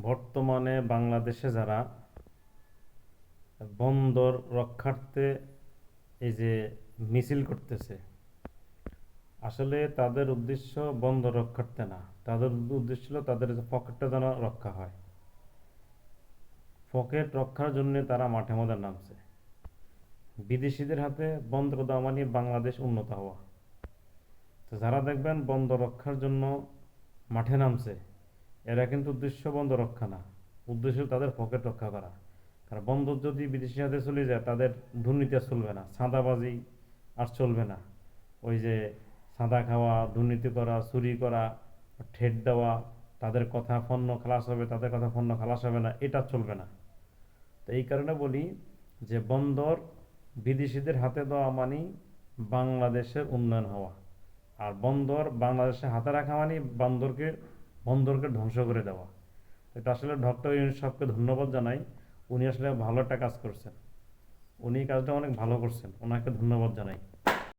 বর্তমানে বাংলাদেশে যারা বন্দর রক্ষার্থে এই যে মিছিল করতেছে, আসলে তাদের উদ্দেশ্য বন্দর রক্ষার্থে না। তাদের উদ্দেশ্য হলো তাদের যে পকেটটা যেন রক্ষা হয়। পকেট রক্ষার জন্য তারা মাঠে মধ্যে নামছে। বিদেশিদের হাতে বন্দর দেওয়া মানে বাংলাদেশ উন্নত হওয়া। তো যারা দেখবেন বন্দর রক্ষার জন্য মাঠে নামছে, এরা কিন্তু উদ্দেশ্য বন্দর রক্ষা না, উদ্দেশ্য তাদের পকেট রক্ষা করা। কারণ বন্দর যদি বিদেশি হাতে চলে যায়, তাদের দুর্নীতি আর চলবে না, চাঁদাবাজি আর চলবে না। ওই যে চাঁদা খাওয়া, দুর্নীতি করা, চুরি করা, ঠেট দেওয়া, তাদের কথা পণ্য খালাস হবে, তাদের কথা পণ্য খালাস হবে না, এটা চলবে না। তো এই কারণে বলি যে বন্দর বিদেশিদের হাতে দেওয়া মানেই বাংলাদেশের উন্নয়ন হওয়া। আর বন্দর বাংলাদেশের হাতে রাখা মানে বন্দরকে বন্দরকে ধ্বংস করে দেওয়া। এটা আসলে ডক্টর ইউনূস সাহেবকে ধন্যবাদ জানাই। উনি আসলে ভালো একটা কাজ করছেন। উনি কাজটা অনেক ভালো করছেন, ওনাকে ধন্যবাদ জানাই।